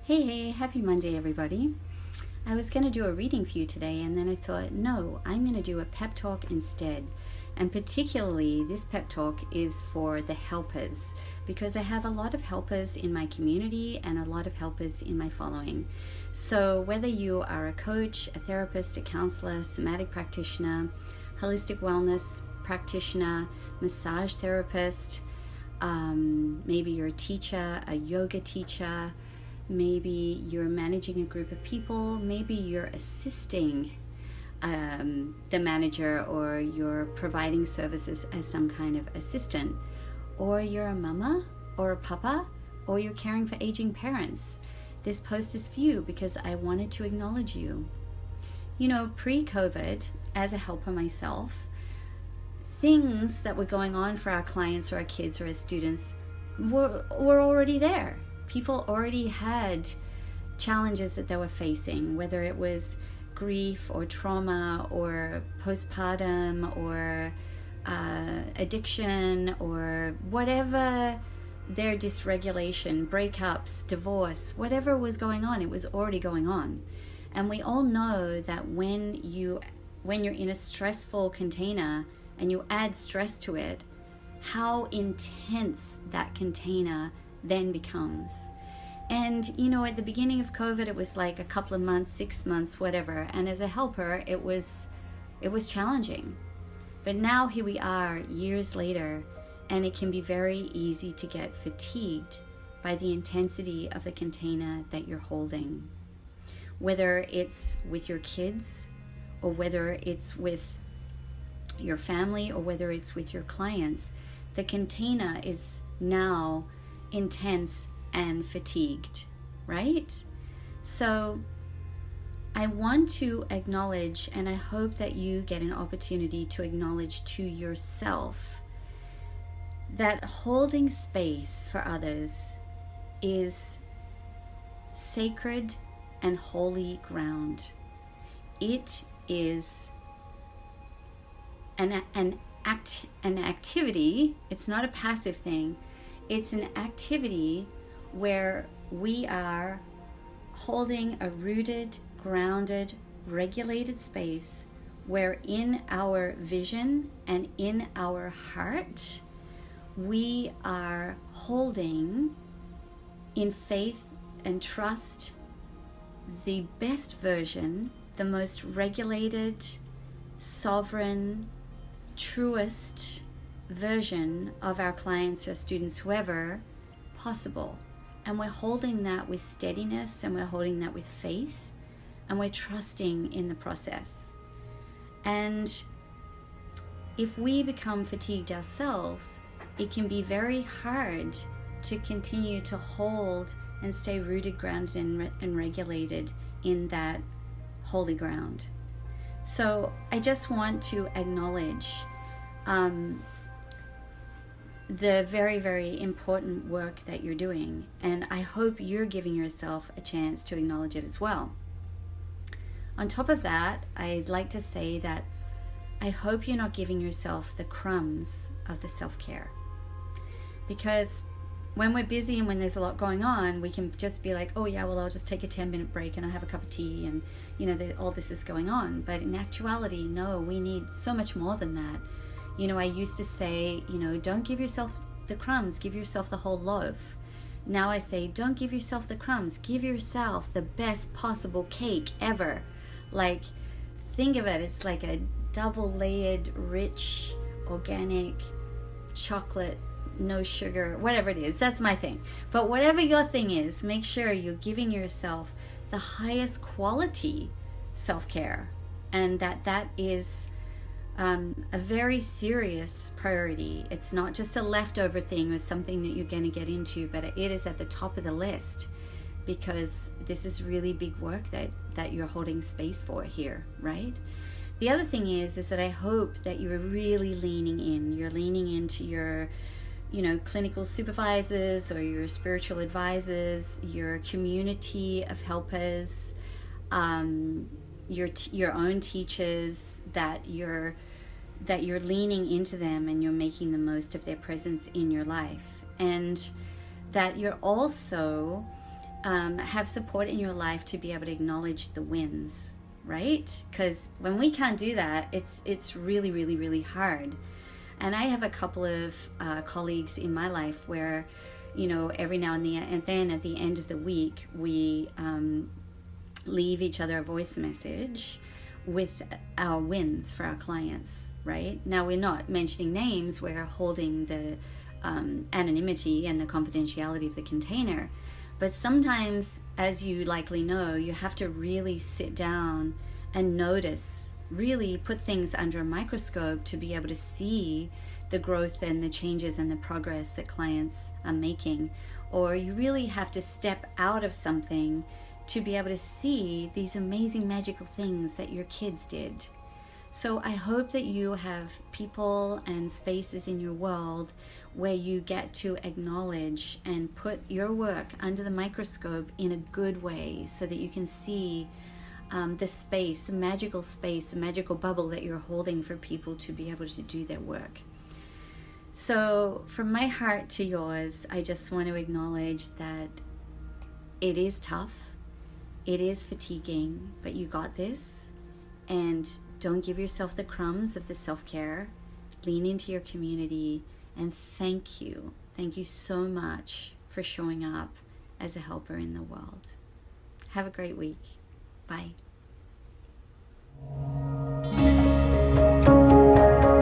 Hey, happy Monday, everybody. I was going to do a reading for you today, and then I thought, no, I'm going to do a pep talk instead. And particularly, this pep talk is for the helpers, because I have a lot of helpers in my community and a lot of helpers in my following. So whether you are a coach, a therapist, a counselor, somatic practitioner, holistic wellness practitioner, massage therapist, maybe you're a teacher, a yoga teacher, maybe you're managing a group of people, maybe you're assisting the manager, or you're providing services as some kind of assistant, or you're a mama or a papa, or you're caring for aging parents. This post is for you because I wanted to acknowledge you. You know, pre-COVID, as a helper myself, things that were going on for our clients or our kids or our students were already there. People already had challenges that they were facing, whether it was grief or trauma or postpartum or addiction or whatever their dysregulation, breakups, divorce, whatever was going on, it was already going on. And we all know that when you're in a stressful container and you add stress to it, how intense that container then becomes. And you know, at the beginning of COVID, it was like a couple of months, 6 months, whatever, and as a helper it was challenging. But now here we are years later, and it can be very easy to get fatigued by the intensity of the container that you're holding, whether it's with your kids, or whether it's with your family, or whether it's with your clients. The container is now intense and fatigued, right? So I want to acknowledge, and I hope that you get an opportunity to acknowledge to yourself, that holding space for others is sacred and holy ground. It is an activity. It's not a passive thing. It's an activity where we are holding a rooted, grounded, regulated space, where in our vision and in our heart, we are holding in faith and trust the best version, the most regulated, sovereign, truest version of our clients or students, whoever possible. And we're holding that with steadiness, and we're holding that with faith, and we're trusting in the process. And if we become fatigued ourselves, it can be very hard to continue to hold and stay rooted, grounded, and regulated in that holy ground. So I just want to acknowledge the very, very important work that you're doing, and I hope you're giving yourself a chance to acknowledge it as well. On top of that, I'd like to say that I hope you're not giving yourself the crumbs of the self-care, because when we're busy and when there's a lot going on, we can just be like, oh yeah, well, I'll just take a 10-minute break and I'll have a cup of tea, and you know, all this is going on. But in actuality, no, we need so much more than that. You know, I used to say, you know, don't give yourself the crumbs, give yourself the whole loaf. Now I say, don't give yourself the crumbs, give yourself the best possible cake ever. Like, think of it, it's like a double-layered, rich, organic chocolate, no sugar, whatever it is. That's my thing. But whatever your thing is, make sure you're giving yourself the highest quality self-care, and that is a very serious priority. It's not just a leftover thing or something that you're going to get into, but it is at the top of the list, because this is really big work that you're holding space for here, right? The other thing is that I hope that you're really leaning in. You're leaning into your, you know, clinical supervisors or your spiritual advisors, your community of helpers, your own teachers, that you're leaning into them and you're making the most of their presence in your life, and that you're also have support in your life to be able to acknowledge the wins, right? Because when we can't do that, it's really, really, really hard. And I have a couple of colleagues in my life where, you know, every now and then at the end of the week, we leave each other a voice message with our wins for our clients, right? Now, we're not mentioning names, we're holding the anonymity and the confidentiality of the container. But sometimes, as you likely know, you have to really sit down and notice, really put things under a microscope to be able to see the growth and the changes and the progress that clients are making. Or you really have to step out of something to be able to see these amazing magical things that your kids did. So I hope that you have people and spaces in your world where you get to acknowledge and put your work under the microscope in a good way, so that you can see the space, the magical bubble that you're holding for people to be able to do their work. So from my heart to yours, I just want to acknowledge that it is tough, it is fatiguing, but you got this. And don't give yourself the crumbs of the self-care. Lean into your community, and thank you. Thank you so much for showing up as a helper in the world. Have a great week. Bye.